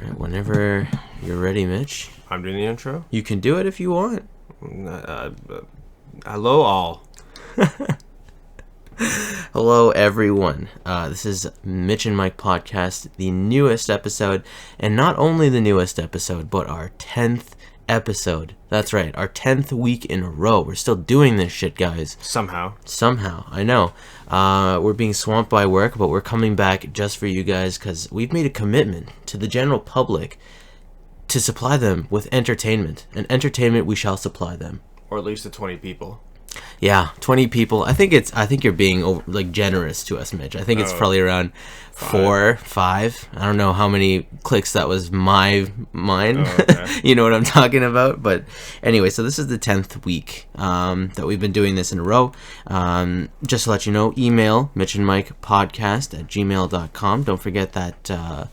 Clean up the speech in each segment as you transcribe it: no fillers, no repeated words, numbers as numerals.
Alright, whenever you're ready, Mitch. I'm doing the intro. You can do it if you want. Hello, all. Hello, everyone. This is Mitch and Mike podcast, the newest episode, and not only the newest episode, but our 10th episode. That's right, our 10th week in a row. We're still doing this shit, guys. Somehow, I know. We're being swamped by work, but we're coming back just for you guys because we've made a commitment to the general public to supply them with entertainment. And entertainment we shall supply them. or at least the 20 people. Yeah, 20 people. I think you're being generous to us, Mitch. I think it's probably around 4, 5. I don't know how many clicks that was mine. Okay. You know what I'm talking about. But anyway, so this is the 10th week that we've been doing this in a row. Just to let you know, email mitchandmikepodcast@gmail.com. Don't forget that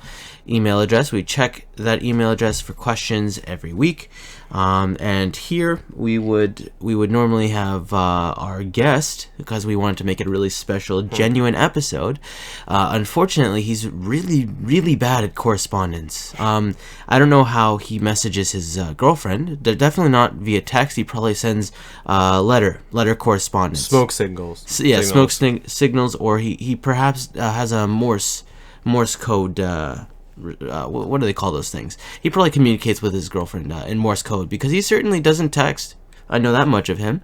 email address. We check that email address for questions every week. And here we would normally have our guest, because we wanted to make it a really special, genuine episode. Unfortunately, he's really bad at correspondence. I don't know how he messages his girlfriend. They're definitely not via text. He probably sends letter correspondence. Smoke signals. Smoke signals, or he perhaps has a Morse code. What do they call those things? He probably communicates with his girlfriend in Morse code, because he certainly doesn't text. I know that much of him.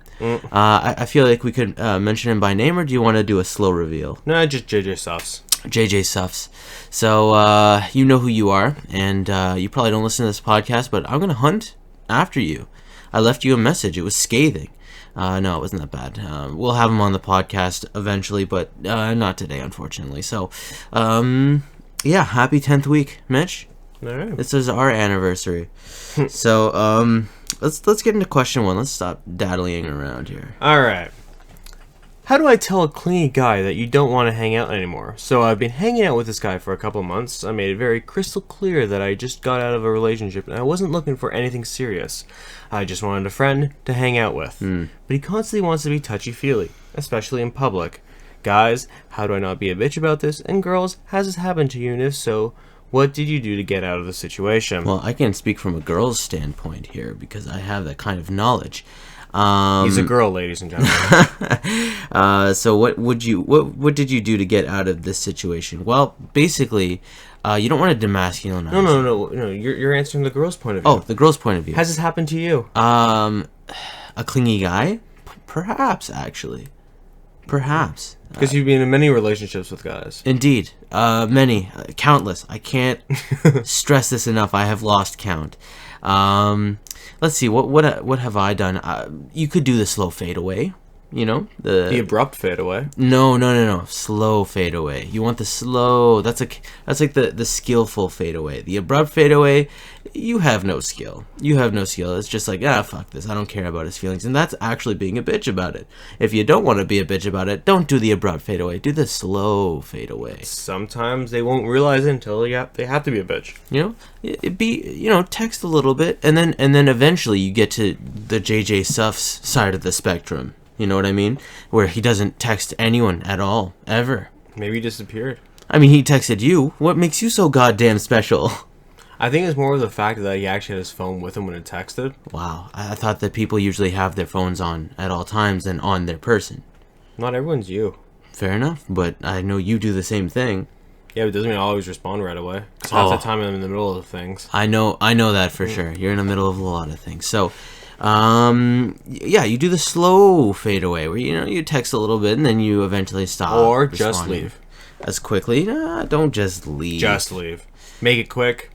I feel like we could mention him by name, or do you want to do a slow reveal? No, just JJ Suffs. JJ Suffs. So, you know who you are, and you probably don't listen to this podcast, but I'm going to hunt after you. I left you a message. It was scathing. No, it wasn't that bad. We'll have him on the podcast eventually, but not today, unfortunately. So, yeah, happy 10th week, Mitch. All right. This is our anniversary. So, let's get into question 1. Let's stop daddling around here. All right. How do I tell a clingy guy that you don't want to hang out anymore? So I've been hanging out with this guy for a couple months. I made it very crystal clear that I just got out of a relationship and I wasn't looking for anything serious. I just wanted a friend to hang out with. But he constantly wants to be touchy-feely, especially in public. Guys, how do I not be a bitch about this? And girls, has this happened to you? And if so, what did you do to get out of the situation? Well, I can speak from a girl's standpoint here because I have that kind of knowledge. He's a girl, ladies and gentlemen. So what did you do to get out of this situation? Well, basically, you don't want to demasculinize. No. You're answering the girl's point of view. Oh, the girl's point of view. Has this happened to you? A clingy guy? Perhaps, actually. Perhaps. Because you've been in many relationships with guys. Indeed. Many. Countless. I can't stress this enough. I have lost count. Let's see. What have I done? You could do the slow fade away. You know? The abrupt fade away. No. Slow fade away. You want the slow. That's like the skillful fade away. The abrupt fade away, you have no skill. It's just like, fuck this. I don't care about his feelings. And that's actually being a bitch about it. If you don't want to be a bitch about it, don't do the abrupt fade away. Do the slow fade away. Sometimes they won't realize it until they have to be a bitch. Text a little bit, and then eventually you get to the JJ Suffs side of the spectrum. You know what I mean? Where he doesn't text anyone at all, ever. Maybe he disappeared. I mean, he texted you. What makes you so goddamn special? I think it's more of the fact that he actually had his phone with him when it texted. Wow. I thought that people usually have their phones on at all times and on their person. Not everyone's you. Fair enough, but I know you do the same thing. Yeah, but it doesn't mean I always respond right away. Because half the time I'm in the middle of things. I know that for sure. You're in the middle of a lot of things. So... you do the slow fade away where you text a little bit and then you eventually stop or just leave as quickly. Don't just leave. Just leave. Make it quick,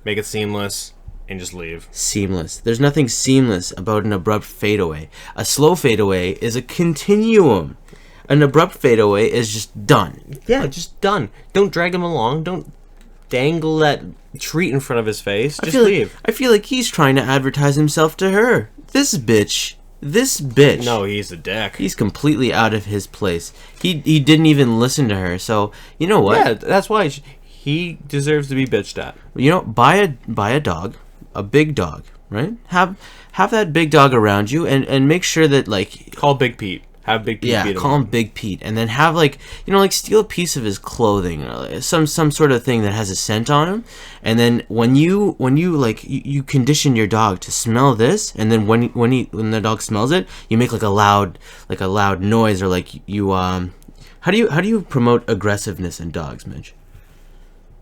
make it seamless, and just leave. Seamless. There's nothing seamless about an abrupt fade away. A slow fade away is a continuum. An abrupt fade away is just done. Yeah, just done. Don't drag him along. Don't dangle that treat in front of his face. Just leave. I feel like he's trying to advertise himself to her. This bitch. No, he's a dick. He's completely out of his place. He didn't even listen to her. So you know what? Yeah, that's why he deserves to be bitched at. Buy a dog, a big dog, right? Have that big dog around you, and make sure that call Big Pete. Have Big Pete Yeah, beat him call him up. Big Pete, and then have like like steal a piece of his clothing, some sort of thing that has a scent on him, and then when you like you condition your dog to smell this, and then when the dog smells it, you make like a loud noise, or like you how do you promote aggressiveness in dogs, Mitch?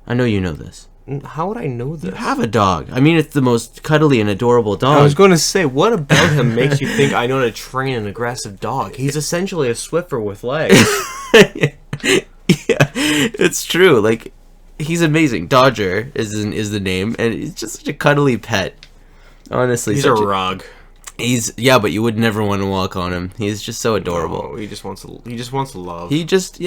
I know you know this. How would I know this? You have a dog. I mean, it's the most cuddly and adorable dog. I was going to say, what about him makes you think I know how to train an aggressive dog? He's essentially a Swiffer with legs. Yeah, it's true. Like, he's amazing. Dodger is the name, and he's just such a cuddly pet. Honestly, He's a rug. But you would never want to walk on him. He's just so adorable. No, he just wants love. He just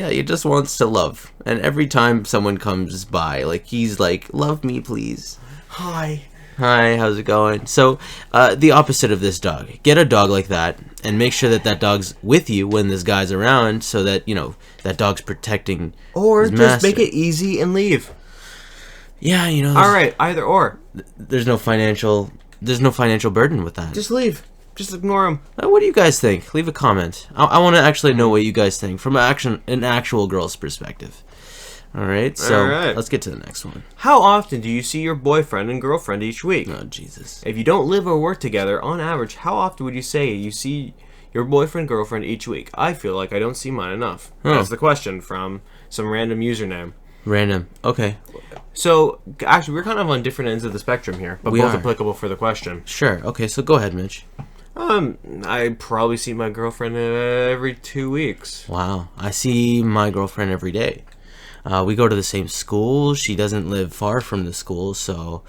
wants to love. And every time someone comes by, like, he's like, "Love me, please." Hi. Hi, how's it going? So, the opposite of this dog. Get a dog like that, and make sure that dog's with you when this guy's around, so that, that dog's protecting Or his just master. make it easy and leave. Yeah, All right, either or. There's no financial burden with that. Just leave. Just ignore him. What do you guys think? Leave a comment. I want to actually know what you guys think from an actual girl's perspective. All right, so let's get to the next one. How often do you see your boyfriend and girlfriend each week? Oh, Jesus. If you don't live or work together, on average, how often would you say you see your boyfriend, girlfriend each week? I feel like I don't see mine enough. Oh. That's the question from some random username. Random. Okay. So, actually, we're kind of on different ends of the spectrum here, but We both are. applicable for the question. Sure. Okay, so go ahead, Mitch. I probably see my girlfriend every 2 weeks. Wow. I see my girlfriend every day. We go to the same school. She doesn't live far from the school, so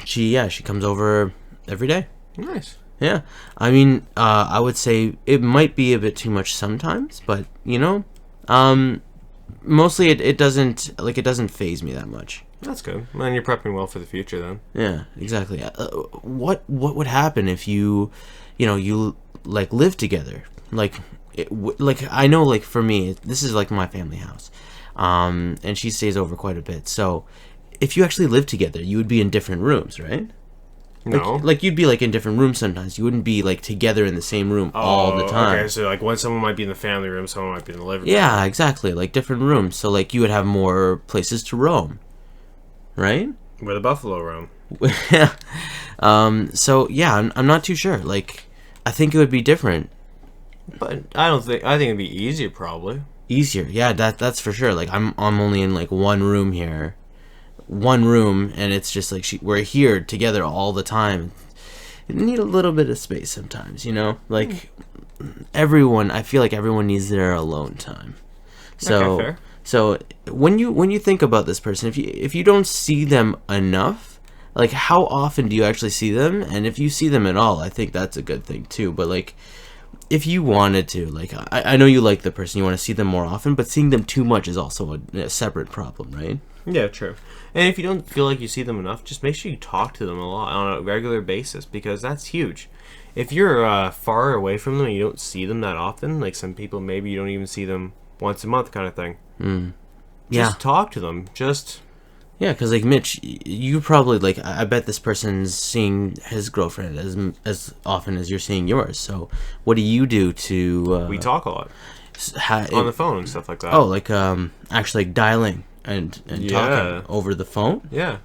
she comes over every day. Nice. Yeah. I mean, I would say it might be a bit too much sometimes, but mostly it doesn't faze me that much. That's good. And you're prepping well for the future then. Yeah, exactly. What would happen if you like live together? Like I know, like for me, this is like my family house, and she stays over quite a bit. So if you actually live together, you would be in different rooms, right? No. Like you'd be like in different rooms sometimes. You wouldn't be like together in the same room all the time. Okay, so like when someone might be in the family room, someone might be in the living room. Yeah, exactly. Like different rooms. So like you would have more places to roam, right? With a buffalo room. Yeah. So yeah, I'm not too sure. Like, I think it would be different. But I think it'd be easier probably. Easier. Yeah, that's for sure. Like I'm only in like one room here. One room, and it's just like we're here together all the time. You need a little bit of space sometimes, Like I feel like everyone needs their alone time. So Okay, fair. So when you think about this person, if you don't see them enough, like how often do you actually see them? And if you see them at all, I think that's a good thing too. But like if you wanted to, like I know you like the person, you want to see them more often, but seeing them too much is also a separate problem, right? Yeah, true. And if you don't feel like you see them enough, just make sure you talk to them a lot on a regular basis, because that's huge. If you're far away from them and you don't see them that often, like some people, maybe you don't even see them once a month kind of thing. Yeah. Just talk to them. Yeah, because like Mitch, you probably like I bet this person's seeing his girlfriend as often as you're seeing yours. So what do you do to? We talk a lot on the phone and stuff like that. Oh, like actually like dialing and talking over the phone. Yeah.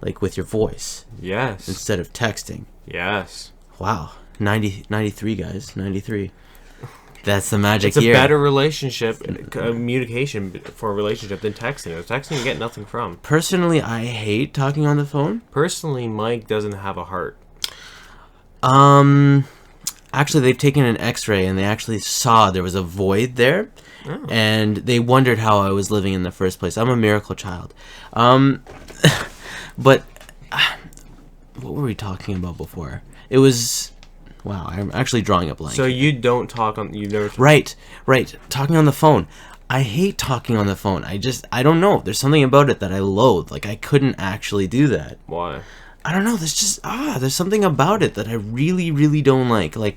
Like with your voice. Yes. Instead of texting. Yes. Wow. 93 guys. 93. That's the magic year. year. It's a better relationship, communication for a relationship than texting. Texting you get nothing from. Personally, I hate talking on the phone. Personally, Mike doesn't have a heart. Actually, they've taken an x-ray and they actually saw there was a void there. Oh. And they wondered how I was living in the first place. I'm a miracle child. But what were we talking about before? It was... Wow, I'm actually drawing a blank. So you don't talk on... You never... Right. Talking on the phone. I hate talking on the phone. I don't know. There's something about it that I loathe. Like, I couldn't actually do that. Why? I don't know. There's something about it that I really, really don't like. Like,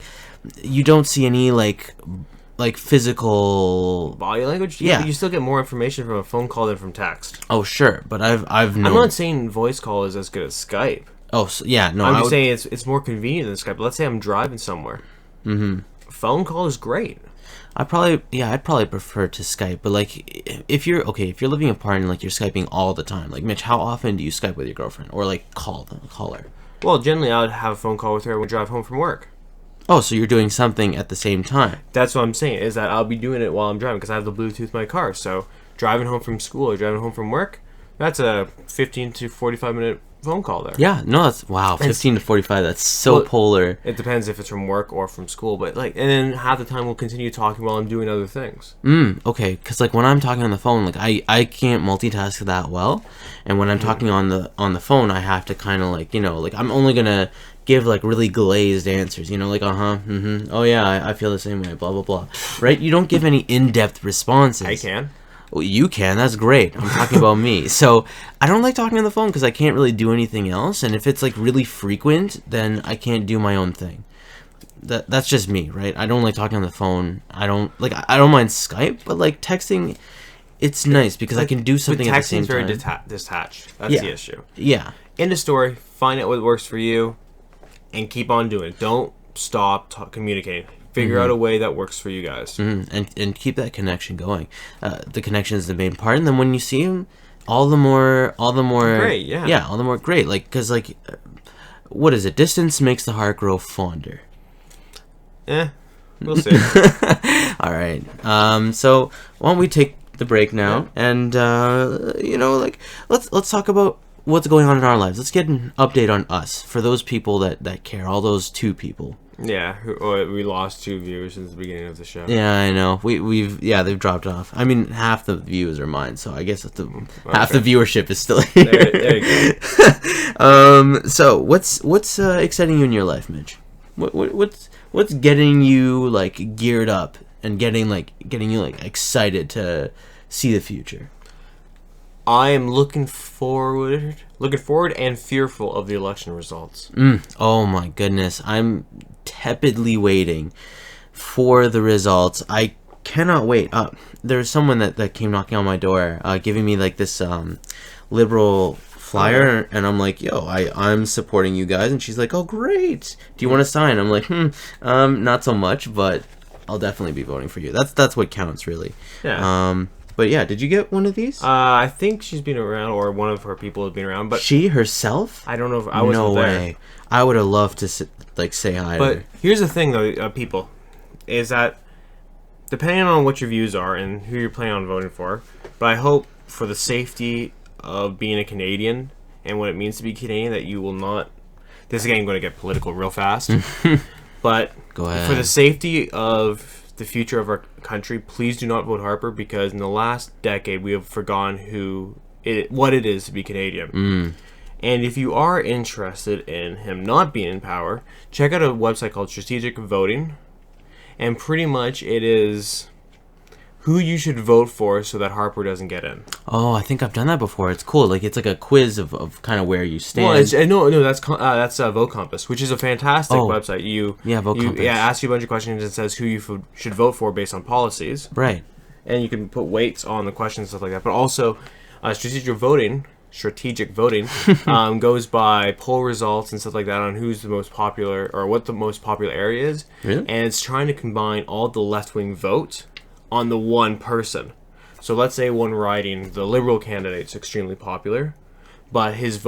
you don't see any, like physical... Body language? Yeah. But you still get more information from a phone call than from text. Oh, sure. But I've known... I'm not saying voice call is as good as Skype. Oh, so, yeah, no. I'm just saying it's more convenient than Skype. Let's say I'm driving somewhere. phone call is great. I'd probably prefer to Skype, but like if you're living apart and like you're Skyping all the time, like Mitch, how often do you Skype with your girlfriend or like call her? Well, generally I would have a phone call with her when I drive home from work. Oh, so you're doing something at the same time. That's what I'm saying, is that I'll be doing it while I'm driving because I have the Bluetooth in my car. So driving home from school or driving home from work, that's a 15 to 45 minute phone call there. Yeah, no, that's wow, 15 to 45. That's so polar. It depends if it's from work or from school, but like, and then half the time we'll continue talking while I'm doing other things. Okay, because like when I'm talking on the phone, like I can't multitask that well, and when I'm talking on the phone, I have to kind of like like I'm only gonna give like really glazed answers, like oh yeah, I feel the same way, blah blah blah, right? You don't give any in-depth responses. I can. Well, you can. That's great. I'm talking about me. So I don't like talking on the phone because I can't really do anything else. And if it's like really frequent, then I can't do my own thing. That's just me, right? I don't like talking on the phone. I don't mind Skype, but like texting, it's nice because I can do something at the same time. Texting's very detached. That's the issue. Yeah. End of story. Find out what works for you, and keep on doing it. Don't stop communicating. Figure out a way that works for you guys, and keep that connection going. The connection is the main part, and then when you see him, all the more great. Yeah, all the more great. Like, because like, what is it? Distance makes the heart grow fonder. We'll see. All right. So why don't we take the break now, and like let's talk about what's going on in our lives. Let's get an update on us for those people that care. All those 2 people. Yeah, we lost 2 viewers since the beginning of the show. Yeah, I know. They've dropped off. I mean, half the views are mine, so I guess half the viewership is still here. There you go. So what's exciting you in your life, Mitch? What's getting you like geared up and getting you like excited to see the future? I am looking forward and fearful of the election results. Oh my goodness. I'm tepidly waiting for the results. I cannot wait. There's someone that came knocking on my door, giving me like this liberal flyer, and I'm like, yo, I'm supporting you guys, and she's like, oh great, do you want to sign? I'm like, not so much, but I'll definitely be voting for you. That's what counts, really. Yeah. But yeah, did you get one of these? I think she's been around, or one of her people has been around. But she herself? I don't know if I wasn't there. No way. I would have loved to say hi to her. But here's the thing, though, people, is that depending on what your views are and who you're planning on voting for, but I hope for the safety of being a Canadian and what it means to be Canadian that you will not. This is again going to get political real fast. But go ahead. For the safety of the future of our country, please do not vote Harper, because in the last decade we have forgotten what it is to be Canadian. And if you are interested in him not being in power, check out a website called Strategic Voting, and pretty much it is who you should vote for so that Harper doesn't get in. Oh, I think I've done that before. It's cool. Like, it's like a quiz of kind of where you stand. Well, that's Vote Compass, which is a fantastic website. Vote Compass. Yeah, asks you a bunch of questions and says who you should vote for based on policies. Right. And you can put weights on the questions and stuff like that. But also, strategic voting goes by poll results and stuff like that on who's the most popular or what the most popular area is. Really? And it's trying to combine all the left-wing vote on the one person. So let's say one riding, the Liberal candidate's extremely popular, but his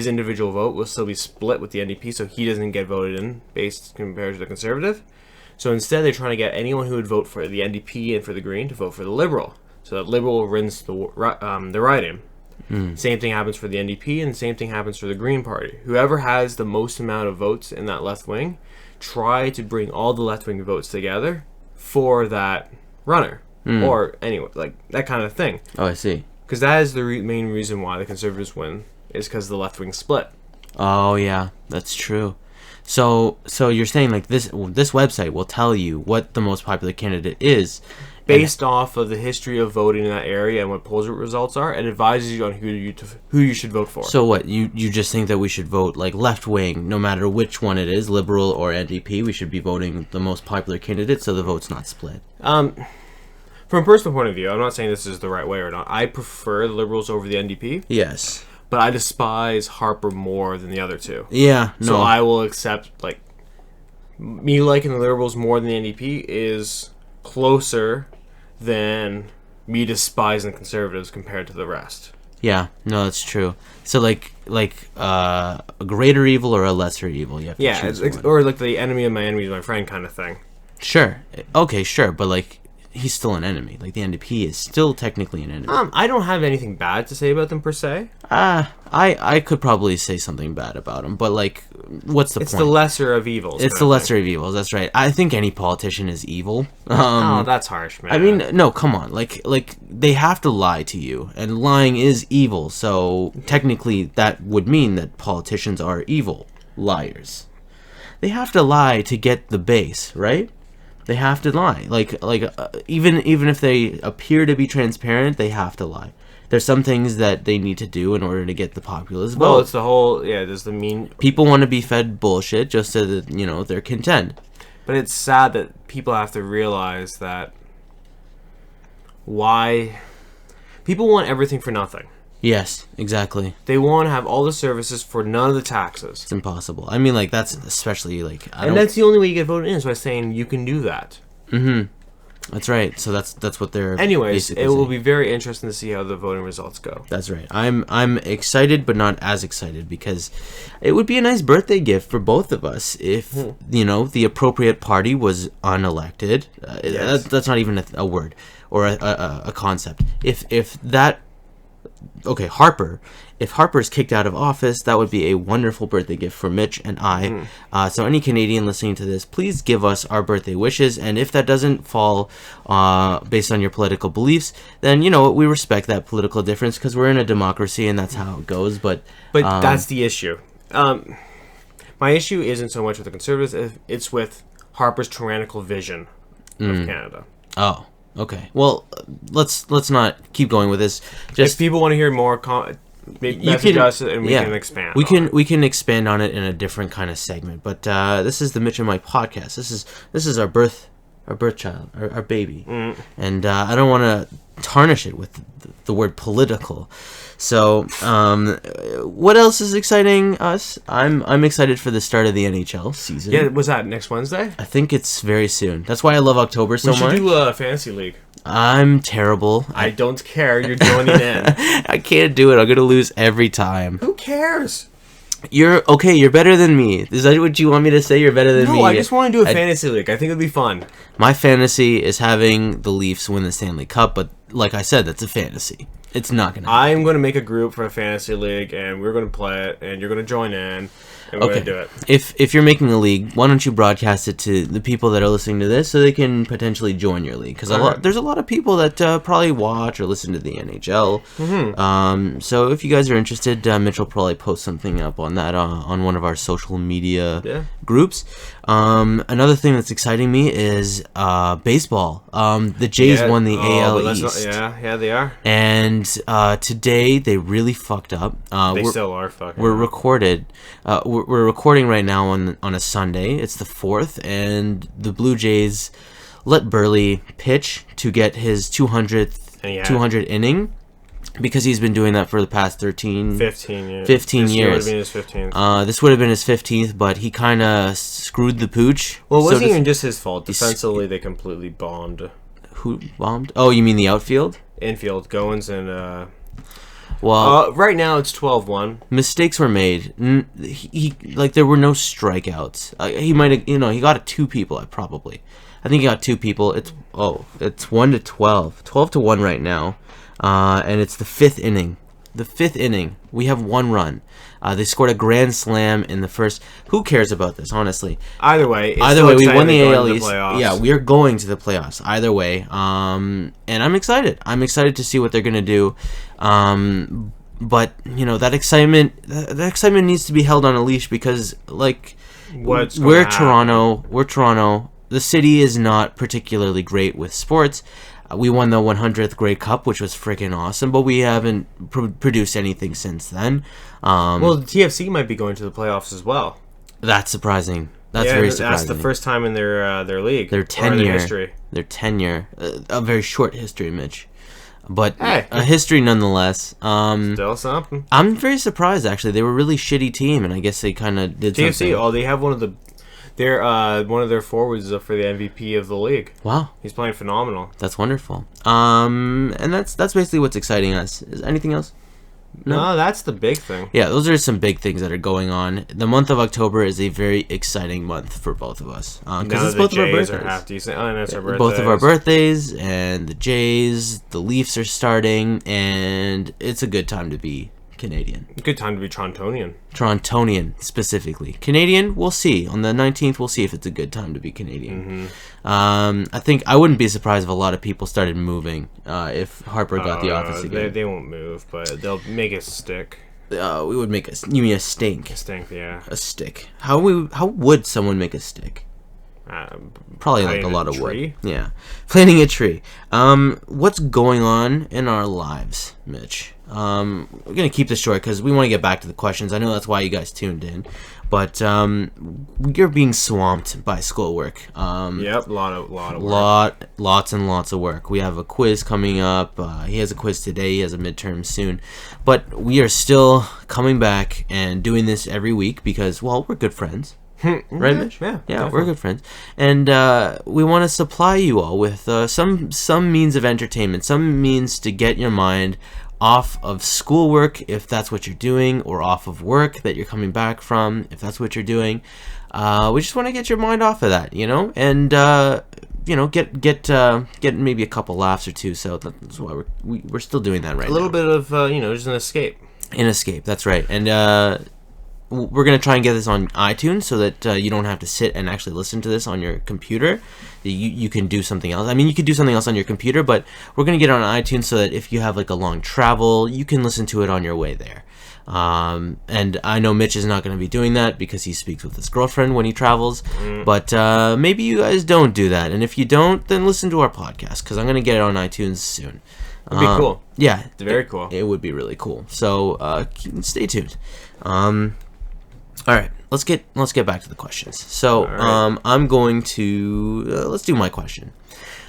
individual vote will still be split with the NDP, so he doesn't get voted in based compared to the Conservative. So instead, they're trying to get anyone who would vote for the NDP and for the Green to vote for the Liberal, so that Liberal wins the riding. Same thing happens for the NDP, and the same thing happens for the Green Party. Whoever has the most amount of votes in that left wing, try to bring all the left wing votes together for that runner, or anyway, like that kind of thing. Oh, I see. Because that is the main reason why the Conservatives win, is because the left wing split. Oh yeah, that's true. So you're saying like this website will tell you what the most popular candidate is based off of the history of voting in that area and what polls results are, and advises you on who you should vote for. So what, you just think that we should vote like left wing, no matter which one it is, Liberal or NDP, we should be voting the most popular candidate so the vote's not split? From a personal point of view, I'm not saying this is the right way or not. I prefer the Liberals over the NDP. Yes. But I despise Harper more than the other two. Yeah, no. So I will accept, like, me liking the Liberals more than the NDP is closer than me despising the Conservatives compared to the rest. Yeah, no, that's true. So like a greater evil or a lesser evil, you have to choose one. Or like the enemy of my enemy is my friend kind of thing. Sure. Okay, sure, but like he's still an enemy. Like the NDP is still technically an enemy. I don't have anything bad to say about them per se. I could probably say something bad about him, but like, what's the point? It's the lesser of evils. It's the lesser of evils. That's right. I think any politician is evil. Oh, that's harsh, man. I mean, no, come on. Like they have to lie to you, and lying is evil. So technically, that would mean that politicians are evil liars. They have to lie to get the base, right? They have to lie. Even if they appear to be transparent, they have to lie. There's some things that they need to do in order to get the populace vote. Well, it's the whole there's the mean. People want to be fed bullshit just so that they're content. But it's sad that people have to realize that why people want everything for nothing. Yes, exactly. They want to have all the services for none of the taxes. It's impossible. I mean, like that's especially like. And that's the only way you get voted in is by saying you can do that. Mm-hmm. That's right. So that's what they're. Anyways, it will saying. be very interesting to see how the voting results go. That's right. I'm excited, but not as excited because it would be a nice birthday gift for both of us if the appropriate party was unelected. Yes. That's not even a word or a concept. If that. Okay, Harper. If Harper's kicked out of office, that would be a wonderful birthday gift for Mitch and I. So any Canadian listening to this, please give us our birthday wishes. And if that doesn't fall based on your political beliefs, then we respect that political difference because we're in a democracy and that's how it goes. But that's the issue. My issue isn't so much with the Conservatives; it's with Harper's tyrannical vision of Canada. Oh. Okay. Well, let's not keep going with this. Just if people want to hear more, message us and we can expand. We can expand on it in a different kind of segment. But this is the Mitch and Mike podcast. This is our birth child, our baby, and I don't want to tarnish it with the word political. So, what else is exciting us? I'm excited for the start of the NHL season. Yeah, was that next Wednesday? I think it's very soon. That's why I love October so much. We should do a fantasy league. I'm terrible. I don't care. You're joining in. I can't do it. I'm gonna lose every time. Who cares? You're better than me. Is that what you want me to say? You're better than me? No, I just want to do a fantasy league. I think it'd be fun. My fantasy is having the Leafs win the Stanley Cup, but like I said, that's a fantasy. It's not going to happen. I'm going to make a group for a fantasy league, and we're going to play it, and you're going to join in, and we're going to do it. If you're making a league, why don't you broadcast it to the people that are listening to this so they can potentially join your league? Because there's a lot of people that probably watch or listen to the NHL. Mm-hmm. So if you guys are interested, Mitch will probably post something up on that on one of our social media groups. Another thing that's exciting me is baseball. The Jays won the AL East. Yeah, they are. And today they really fucked up. They still are fucking. We're recording right now on a Sunday. It's the 4th, and the Blue Jays let Burley pitch to get his 200th inning. Because he's been doing that for the past 15 years. 15 years. This would have been his 15th. This would have been his 15th, but he kind of screwed the pooch. Well, it wasn't even just his fault. Defensively, they completely bombed. Who bombed? Oh, you mean the outfield? Infield, Goins and... Well, right now it's 12-1. Mistakes were made. There were no strikeouts. He might have, he got 2 people, probably. I think he got 2 people. It's 1-12. 12-1 right now. And it's the 5th inning. The 5th inning. We have 1 run. They scored a grand slam in the first. Who cares about this, honestly? Either way, we won the AL East. Yeah, we are going to the playoffs. Either way. And I'm excited. I'm excited to see what they're going to do. But, that excitement needs to be held on a leash because, we're Toronto. The city is not particularly great with sports. We won the 100th Grey Cup, which was freaking awesome, but we haven't produced anything since then. Well, the TFC might be going to the playoffs as well. That's surprising. That's very surprising. That's the first time in their league. Their tenure. History. Their tenure. A very short history, Mitch. But a history nonetheless. Still something. I'm very surprised, actually. They were a really shitty team, and I guess they kind of did TFC, something. they have one of the... They're one of their forwards is up for the MVP of the league. Wow, He's playing phenomenal. that's wonderful. And that's basically what's exciting us. Is anything else? No, that's the big thing. Yeah, those are some big things that are going on. The month of October is a very exciting month for both of us because it's both of our Jays birthdays. are half decent. Oh, and it's our birthdays. Both of our birthdays, and the Jays, the Leafs are starting, and it's a good time to be Canadian. Good time to be Torontonian. Torontonian, specifically. Canadian, we'll see. On the 19th, we'll see if it's a good time to be Canadian. I think I wouldn't be surprised if a lot of people started moving if Harper got the office again. They won't move, but they'll make it stick. We would make you mean a stink? A stink, yeah. A stick. How would someone make a stick? Probably like a lot of wood. Yeah, planting a tree. What's going on in our lives, Mitch? We're gonna keep this short because we want to get back to the questions. I know that's why you guys tuned in, but you're being swamped by schoolwork. Yep, lot of work. Lots and lots of work. We have a quiz coming up. He has a quiz today. He has a midterm soon, but we are still coming back and doing this every week because, well, we're good friends. Right, Mitch? Yeah, we're good friends, and we want to supply you all with some means of entertainment, some means to get your mind off of schoolwork if that's what you're doing, or off of work that you're coming back from if that's what you're doing. We just want to get your mind off of that, and get maybe a couple laughs or two. So that's why we're still doing that right now. A little bit of just an escape. An escape, that's right, and. We're going to try and get this on iTunes so that you don't have to sit and actually listen to this on your computer. You can do something else. I mean, you could do something else on your computer, but we're going to get it on iTunes so that if you have like a long travel, you can listen to it on your way there. And I know Mitch is not going to be doing that because he speaks with his girlfriend when he travels. But maybe you guys don't do that. And if you don't, then listen to our podcast because I'm going to get it on iTunes soon. It'd be cool. Yeah. It's very cool. It would be really cool. So stay tuned. All right, let's get back to the questions. So, right. I'm going to let's do my question.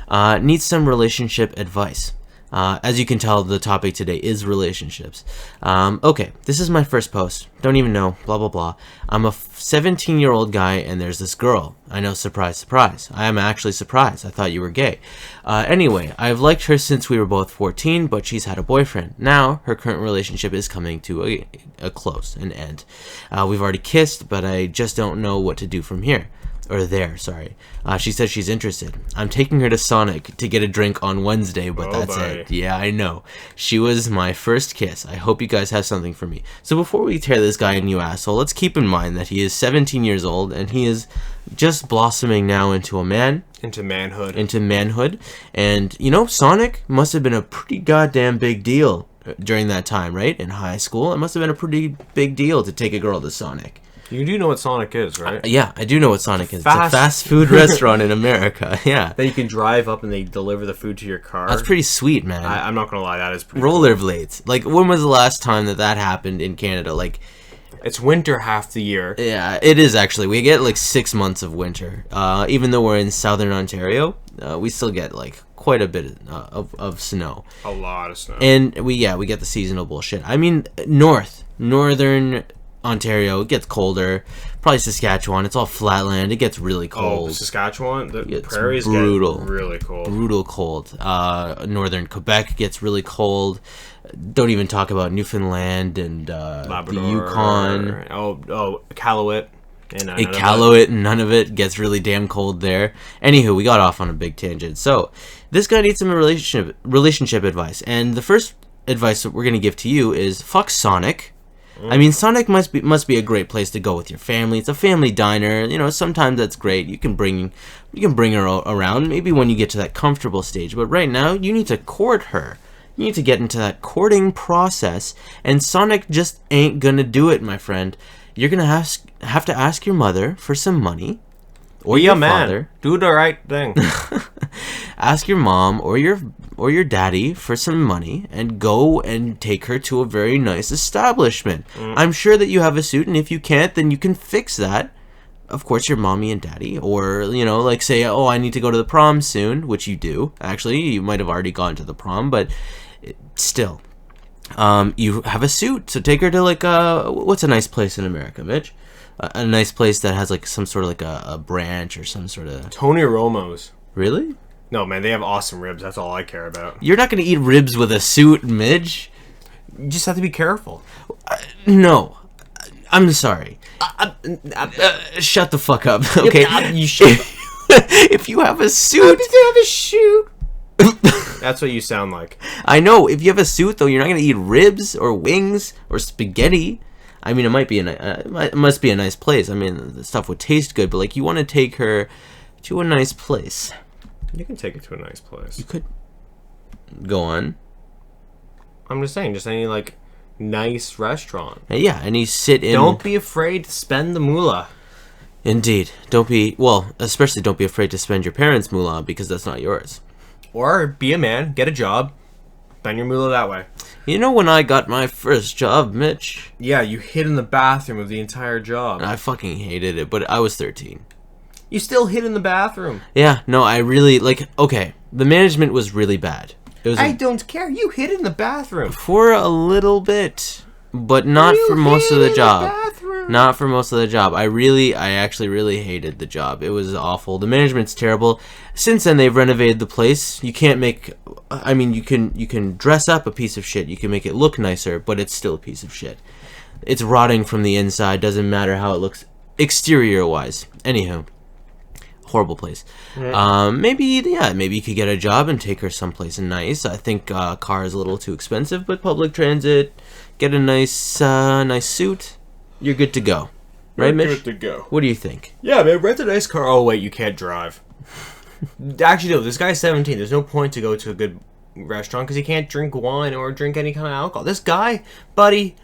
Need some relationship advice. As you can tell, the topic today is relationships. Okay, this is my first post. Don't even know, blah, blah, blah. I'm a 17-year-old guy, and there's this girl. I know, surprise, surprise. I am actually surprised. I thought you were gay. Anyway, I've liked her since we were both 14, but she's had a boyfriend. Now, her current relationship is coming to a close, an end. We've already kissed, but I just don't know what to do from here. Or there, sorry. She says she's interested. I'm taking her to Sonic to get a drink on Wednesday, but that's it. Yeah, I know. She was my first kiss. I hope you guys have something for me. So before we tear this guy a new asshole, let's keep in mind that he is 17 years old, and he is just blossoming now into a man. Into manhood. And, Sonic must have been a pretty goddamn big deal during that time, right? In high school, it must have been a pretty big deal to take a girl to Sonic. You do know what Sonic is, right? Yeah, I do know what Sonic is. It's a fast food restaurant in America. Yeah. Then you can drive up and they deliver the food to your car. That's pretty sweet, man. I'm not going to lie, that is pretty Rollerblades. Cool. Like, when was the last time that happened in Canada? Like, it's winter half the year. Yeah, it is actually. We get like 6 months of winter. Even though we're in southern Ontario, we still get like quite a bit of snow. A lot of snow. And we get the seasonal bullshit. I mean, northern Ontario, it gets colder. Probably Saskatchewan, it's all flatland. It gets really cold. Saskatchewan, the prairies brutal, get really cold. Brutal cold. Northern Quebec gets really cold. Don't even talk about Newfoundland and Labrador, the Yukon. Iqaluit. Iqaluit, and none of it gets really damn cold there. Anywho, we got off on a big tangent. So, this guy needs some relationship advice. And the first advice that we're going to give to you is fuck Sonic. I mean, Sonic must be a great place to go with your family. It's a family diner. Sometimes that's great. You can bring her around maybe when you get to that comfortable stage. But right now, you need to court her. You need to get into that courting process. And Sonic just ain't gonna do it, my friend. You're gonna have to ask your mother for some money. Or your father. Do the right thing. Ask your mom or your daddy for some money and go and take her to a very nice establishment. I'm sure that you have a suit, and if you can't, then you can fix that. Of course, your mommy and daddy, or like say, oh, I need to go to the prom soon, which you do. Actually, you might have already gone to the prom, but still, You have a suit, so take her to like what's a nice place in America, Mitch? A nice place that has like some sort of like a branch or some sort of. Tony Romo's. Really? No, man, they have awesome ribs. That's all I care about. You're not gonna eat ribs with a suit, Mitch. You just have to be careful. No, I'm sorry. Shut the fuck up, okay? You should. If you have a suit, That's what you sound like. I know. If you have a suit, though, you're not gonna eat ribs or wings or spaghetti. I mean, it must be a nice place. I mean, the stuff would taste good, but like, you want to take her to a nice place. You can take it to a nice place. You could go on. I'm just saying, any like nice restaurant. Yeah, and you sit in. Don't be afraid to spend the moolah. Indeed, especially don't be afraid to spend your parents' moolah because that's not yours. Or be a man, get a job, spend your moolah that way. You know when I got my first job, Mitch? Yeah, you hid in the bathroom of the entire job. I fucking hated it, but I was 13. You still hid in the bathroom. Yeah, no, I really, okay, the management was really bad. I don't care, you hid in the bathroom. For a little bit, but not for most of the job. Not for most of the job. I actually really hated the job. It was awful. The management's terrible. Since then, they've renovated the place. You can't make... I mean, you can dress up a piece of shit. You can make it look nicer, but it's still a piece of shit. It's rotting from the inside. Doesn't matter how it looks exterior-wise. Anywho. Horrible place. Maybe you could get a job and take her someplace nice. I think car is a little too expensive, but public transit, get a nice suit, you're good to go. Right, Mitch? Good to go. What do you think? Yeah, man, rent a nice car. Oh, wait, you can't drive. Actually, no, this guy's 17. There's no point to go to a good restaurant because he can't drink wine or drink any kind of alcohol. This guy, buddy,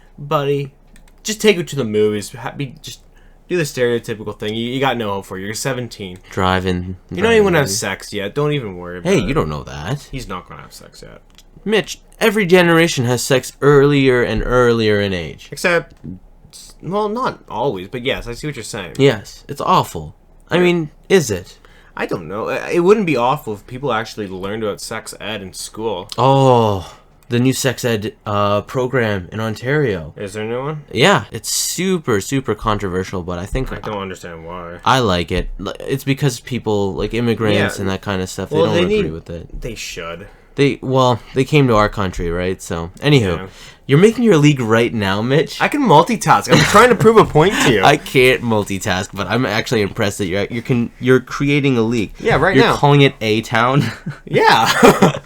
just take her to the movies. Just do the stereotypical thing. You got no hope for you. You're 17. Driving. You don't even want to have sex yet. Don't even worry about it. Hey, you don't know that. He's not going to have sex yet. Mitch, every generation has sex earlier and earlier in age. Except, well, not always, but yes, I see what you're saying. Yes, it's awful. I mean, is it? I don't know. It wouldn't be awful if people actually learned about sex ed in school. Oh, the new sex ed program in Ontario. Is there a new one? Yeah, it's super, super controversial, but I think... I don't understand why. I like it. It's because people, like immigrants and that kind of stuff, they don't agree with it. They should. They came to our country, right? So, anywho, you're making your league right now, Mitch. I can multitask. I'm trying to prove a point to you. I can't multitask, but I'm actually impressed that you're creating a league. Yeah, now. You're calling it A-Town? Yeah.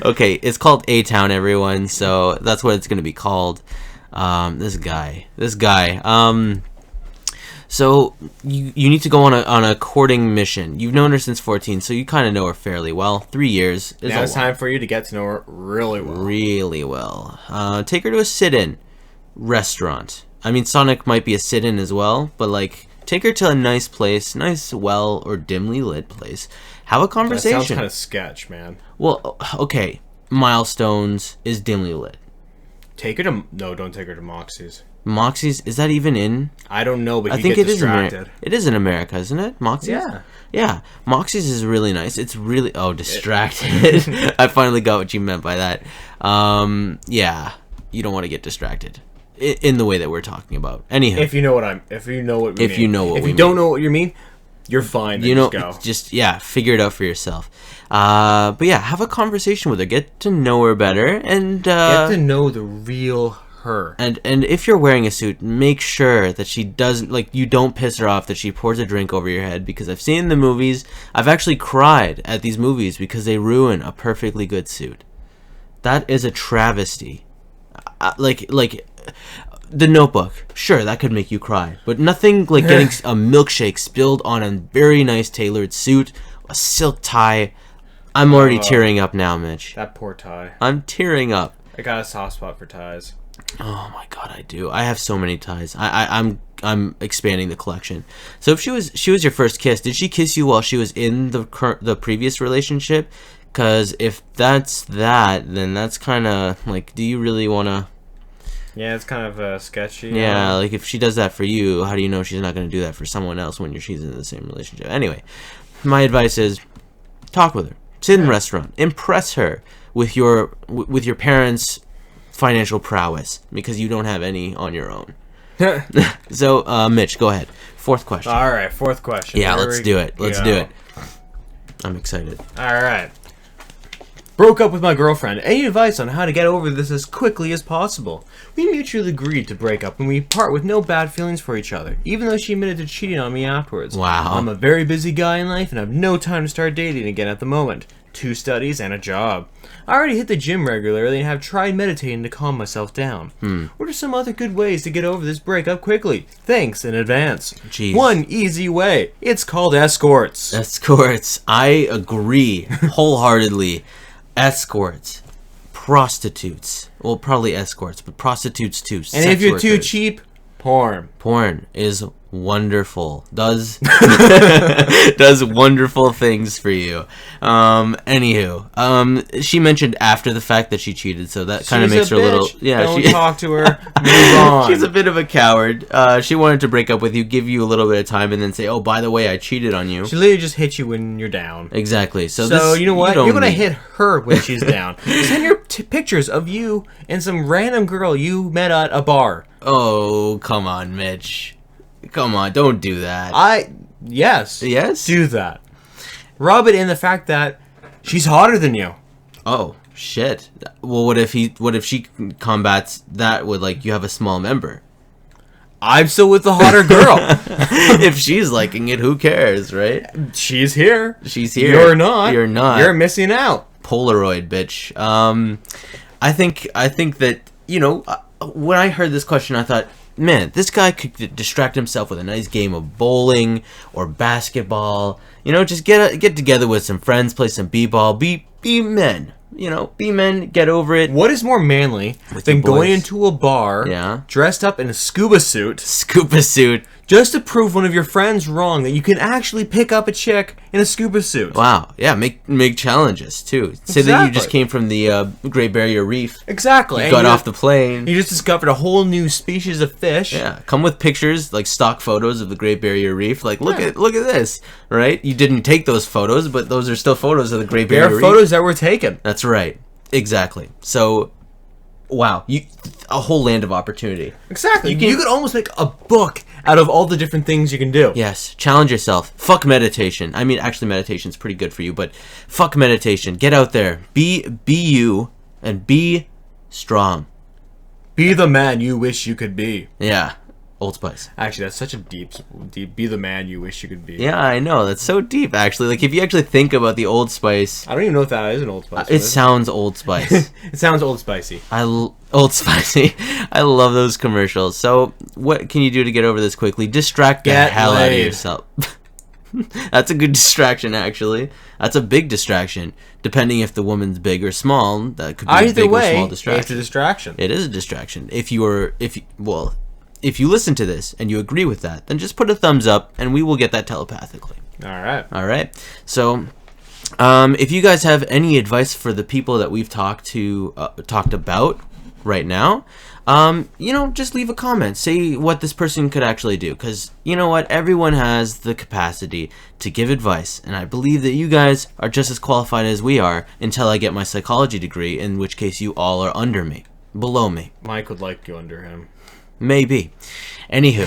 Okay, it's called A-Town, everyone, so that's what it's going to be called. This guy. So you need to go on a courting mission. You've known her since 14, so you kind of know her fairly well. 3 years. Now it's time for you to get to know her really well. Really well. Take her to a sit-in restaurant. I mean, Sonic might be a sit-in as well, but like, take her to a nice place, nice, well or dimly lit place. Have a conversation. That sounds kind of sketch, man. Well, okay. Milestones is dimly lit. Don't take her to Moxie's. Moxie's, is that even in? I don't know, but I think it distracted. It is in America, isn't it? Moxie's? Yeah. Moxie's is really nice. It's really... Oh, distracted. I finally got what you meant by that. Yeah. You don't want to get distracted. In the way that we're talking about. Anyhow. If you know what we mean. If you don't know what you mean, you're fine. Then just go. Figure it out for yourself. But yeah, have a conversation with her. Get to know her better. And get to know the real her. And if you're wearing a suit, make sure that she doesn't, like, you don't piss her off that she pours a drink over your head, because I've seen the movies. I've actually cried at these movies because they ruin a perfectly good suit. That is a travesty. Like The Notebook, sure, that could make you cry, but nothing like getting a milkshake spilled on a very nice tailored suit, a silk tie. I'm already tearing up now, Mitch. That poor tie. I'm tearing up. I got a soft spot for ties. Oh my god, I do. I have so many ties. I'm expanding the collection. So if she was your first kiss, did she kiss you while she was in the previous relationship? Because if that's that, then that's kind of like, do you really want to? Yeah, it's kind of sketchy. Yeah, like if she does that for you, how do you know she's not going to do that for someone else when she's in the same relationship? Anyway, my advice is talk with her. Sit in a restaurant. Impress her with your parents' financial prowess because you don't have any on your own. So, Mitch, go ahead. Fourth question. All right, fourth question. Yeah, Here let's we do it. Let's go. do it. I'm excited. All right. Broke up with my girlfriend. Any advice on how to get over this as quickly as possible? We mutually agreed to break up and we part with no bad feelings for each other, even though she admitted to cheating on me afterwards. Wow. I'm a very busy guy in life and have no time to start dating again at the moment. 2 studies and a job. I already hit the gym regularly and have tried meditating to calm myself down. What are some other good ways to get over this breakup quickly? Thanks in advance. Jeez. One easy way. It's called escorts. Escorts. I agree wholeheartedly. Escorts. Prostitutes. Well, probably escorts, but prostitutes too. And Sex if you're too workers. cheap, porn. Porn is wonderful. Does does wonderful things for you. Anywho, she mentioned after the fact that she cheated, so that kind of She's makes a her a little. bitch. Yeah, Don't talk to her. Move on. She's a bit of a coward. She wanted to break up with you, give you a little bit of time, and then say, "Oh, by the way, I cheated on you." She literally just hits you when you're down. Exactly. So So this, you know what? don't You're gonna need- hit her when she's down. Send her pictures of you and some random girl you met at a bar. Oh, come on, Mitch. Come on, don't do that. Yes. Yes? Do that. Rub it in the fact that she's hotter than you. Oh, shit. Well, what if she combats that with, like, you have a small member? I'm still with the hotter girl. If she's liking it, who cares, right? She's here. She's here. You're not. You're not. You're missing out. Polaroid, bitch. I think that, when I heard this question, I thought, man, this guy could distract himself with a nice game of bowling or basketball. Just get together with some friends, play some b-ball, be men. Be men, get over it. What is more manly With than your going boys. into a bar, Yeah. dressed up in a scuba suit, Scuba suit. just to prove one of your friends wrong that you can actually pick up a chick in a scuba suit? Wow. Yeah, make challenges too. Say that you just Exactly. came from the Great Barrier Reef. Exactly. You And got off the plane. You just discovered a whole new species of fish. Yeah, come with pictures, like stock photos of the Great Barrier Reef. Like, look Yeah. at this, right? You didn't take those photos, but those are still photos of the Great There Barrier are Reef. photos that were taken. That's right. Exactly. So, wow, a whole land of opportunity. Exactly. You You could almost make a book out of all the different things you can do. Yes, challenge yourself. Fuck meditation. I mean, actually, meditation's pretty good for you, but fuck meditation. Get out there. Be you and be strong. Be the man you wish you could be. Yeah, Old Spice. Actually, that's such a deep. Be the man you wish you could be. Yeah, I know. That's so deep, actually. Like, if you actually think about the Old Spice, I don't even know if that is an Old Spice. it sounds Old Spice. It sounds Old Spicy. Old Spicy. I love those commercials. So, what can you do to get over this quickly? Distract the Get hell out of laid. yourself. That's a good distraction, actually. That's a big distraction. Depending if the woman's big or small, that could be a Either big or way, small it's a distraction. distraction. It is a distraction. If you listen to this and you agree with that, then just put a thumbs up, and we will get that telepathically. All right. All right. So, if you guys have any advice for the people that we've talked about right now, just leave a comment. Say what this person could actually do, because you know what? Everyone has the capacity to give advice, and I believe that you guys are just as qualified as we are until I get my psychology degree, in which case you all are under me, below me. Mike would like you under him. Maybe. Anywho,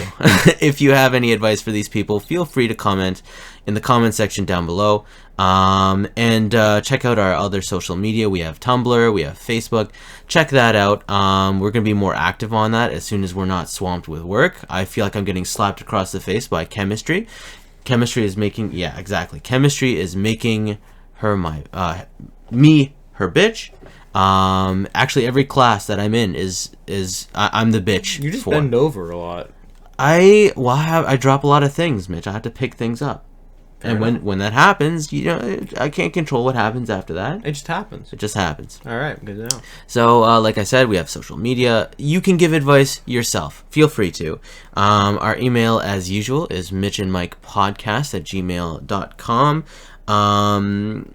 if you have any advice for these people, feel free to comment in the comment section down below. And check out our other social media. We have Tumblr, we have Facebook. Check that out. We're going to be more active on that as soon as we're not swamped with work. I feel like I'm getting slapped across the face by chemistry. Chemistry is making her me her bitch. Actually, every class that I'm in is I'm the bitch. You just for. bend over a lot. I drop a lot of things, Mitch. I have to pick things up, Fair and when that happens, I can't control what happens after that. It just happens. It just happens. All right, good to know. So, like I said, we have social media. You can give advice yourself. Feel free to. Our email, as usual, is mitchandmikepodcast@gmail.com.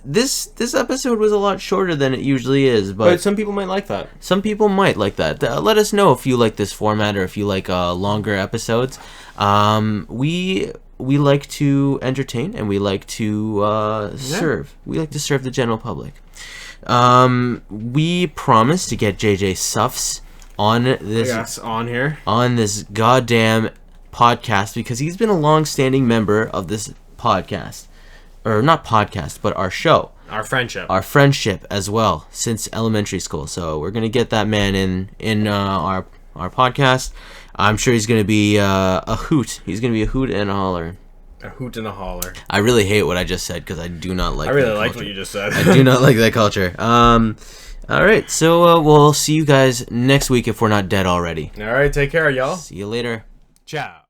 This episode was a lot shorter than it usually is, But some people might like that. some people might like that. Let us know if you like this format or if you like longer episodes. We like to entertain and we like to serve. We like to serve the general public. We promised to get JJ Suffs on this Yes, on here. on this goddamn podcast because he's been a long-standing member of this podcast, or not podcast, but our show, Our friendship as well since elementary school. So we're gonna get that man in our podcast. I'm sure he's gonna be a hoot. He's gonna be a hoot and a holler. A hoot and a holler. I really hate what I just said because I do not like. I really that like culture. what you just said. I do not like that culture. All right, so we'll see you guys next week if we're not dead already. All right, take care, y'all. See you later. Ciao.